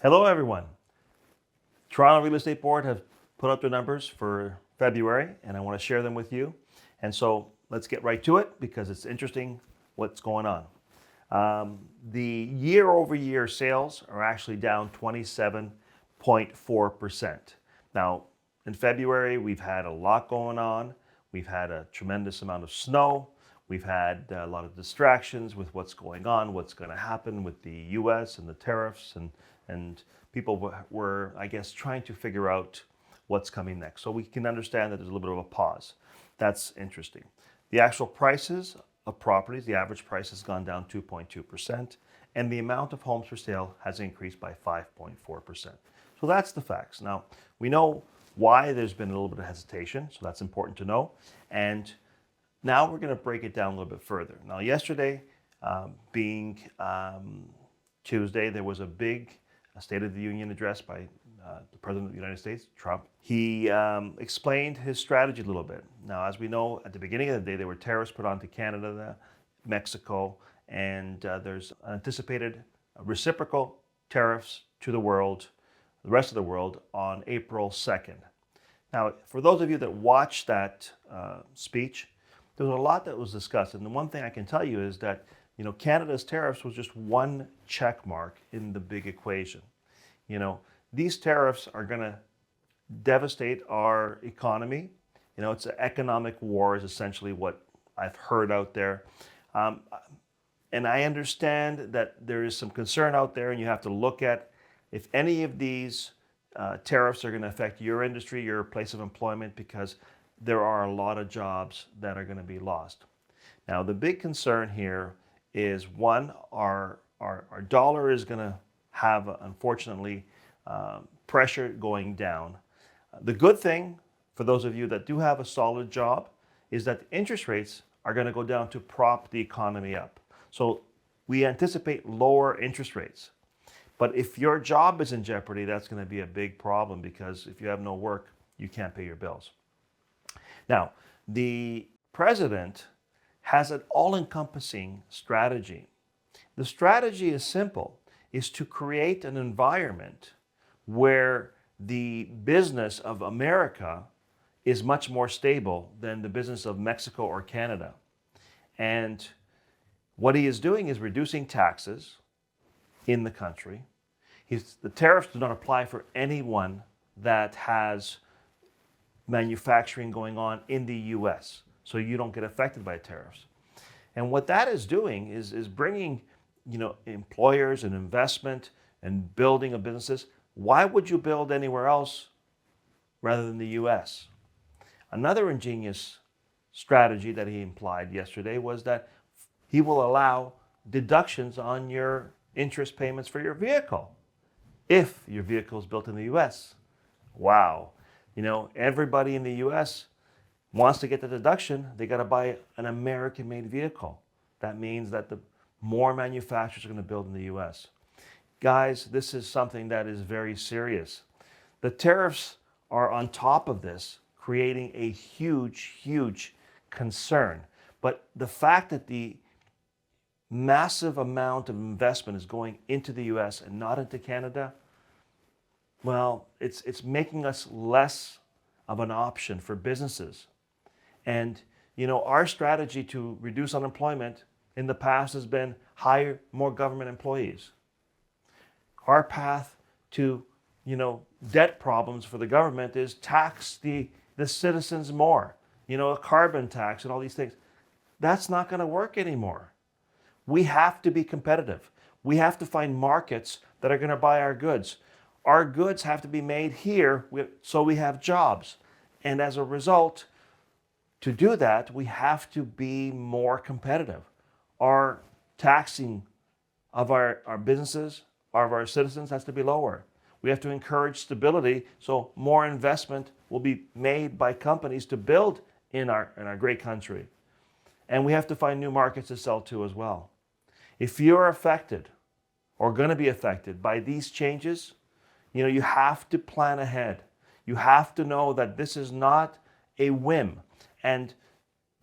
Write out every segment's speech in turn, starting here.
Hello, everyone. Toronto Real Estate Board have put up their numbers for February, and I want to share them with you. And so let's get right to it because it's interesting what's going on. The year over year sales are actually down 27.4%. Now, in February, we've had a lot going on. We've had a tremendous amount of snow. We've had a lot of distractions with what's going on, what's going to happen with the US and the tariffs, and people were, I guess, trying to figure out what's coming next. So we can understand that there's a little bit of a pause. That's interesting. The actual prices of properties, the average price has gone down 2.2%, and the amount of homes for sale has increased by 5.4%. So that's the facts. Now, we know why there's been a little bit of hesitation, so that's important to know. And now we're going to break it down a little bit further. Now, yesterday, being Tuesday, there was a big State of the Union address by the President of the United States, Trump. He explained his strategy a little bit. Now, as we know, at the beginning of the day, there were tariffs put onto Canada, Mexico, and there's anticipated reciprocal tariffs to the world, the rest of the world, on April 2nd. Now, for those of you that watched that speech, there was a lot that was discussed. And the one thing I can tell you is that Canada's tariffs was just one check mark in the big equation. These tariffs are going to devastate our economy. It's an economic war is essentially what I've heard out there. And I understand that there is some concern out there, and you have to look at if any of these tariffs are going to affect your industry, your place of employment, because there are a lot of jobs that are going to be lost. Now, the big concern here is one, our dollar is going to have, unfortunately, pressure going down. The good thing for those of you that do have a solid job is that the interest rates are going to go down to prop the economy up. So we anticipate lower interest rates. But if your job is in jeopardy, that's going to be a big problem because if you have no work, you can't pay your bills. Now, the president has an all-encompassing strategy. The strategy is simple, is to create an environment where the business of America is much more stable than the business of Mexico or Canada. And what he is doing is reducing taxes in the country. The tariffs do not apply for anyone that has manufacturing going on in the US, so you don't get affected by tariffs. And what that is doing is bringing employers and investment and building of businesses. Why would you build anywhere else rather than the US? Another ingenious strategy that he implied yesterday was that he will allow deductions on your interest payments for your vehicle if your vehicle is built in the US. Wow. Everybody in the US wants to get the deduction. They got to buy an American-made vehicle. That means that the more manufacturers are going to build in the US. Guys, this is something that is very serious. The tariffs are on top of this, creating a huge, huge concern. But the fact that the massive amount of investment is going into the US and not into Canada, well, it's making us less of an option for businesses. And, our strategy to reduce unemployment in the past has been hire more government employees. Our path to, debt problems for the government is tax the citizens more, a carbon tax and all these things. That's not going to work anymore. We have to be competitive. We have to find markets that are going to buy our goods. Our goods have to be made here so we have jobs. And as a result, to do that, we have to be more competitive. Our taxing of our businesses, of our citizens has to be lower. We have to encourage stability so more investment will be made by companies to build in our great country. And we have to find new markets to sell to as well. If you're affected or going to be affected by these changes, you have to plan ahead. You have to know that this is not a whim. And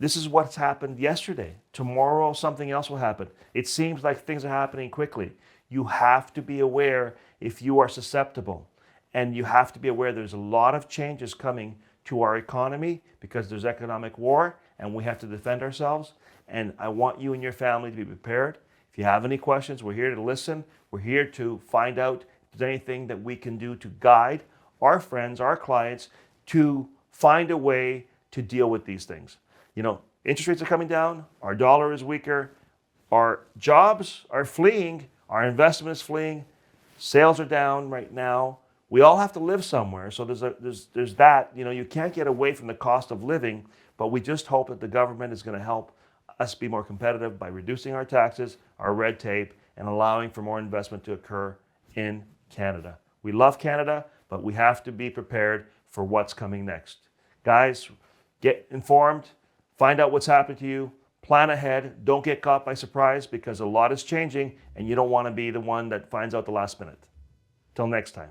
this is what's happened yesterday. Tomorrow, something else will happen. It seems like things are happening quickly. You have to be aware if you are susceptible. And you have to be aware there's a lot of changes coming to our economy because there's economic war and we have to defend ourselves. And I want you and your family to be prepared. If you have any questions, we're here to listen. We're here to find out if there's anything that we can do to guide our friends, our clients, to find a way to deal with these things. You know, interest rates are coming down, our dollar is weaker, our jobs are fleeing, our investment is fleeing, sales are down right now. We all have to live somewhere, so there's that. You know, you can't get away from the cost of living, but we just hope that the government is going to help us be more competitive by reducing our taxes, our red tape, and allowing for more investment to occur in Canada. We love Canada, but we have to be prepared for what's coming next. Guys, get informed, find out what's happening to you, plan ahead, don't get caught by surprise because a lot is changing and you don't want to be the one that finds out the last minute. Till next time.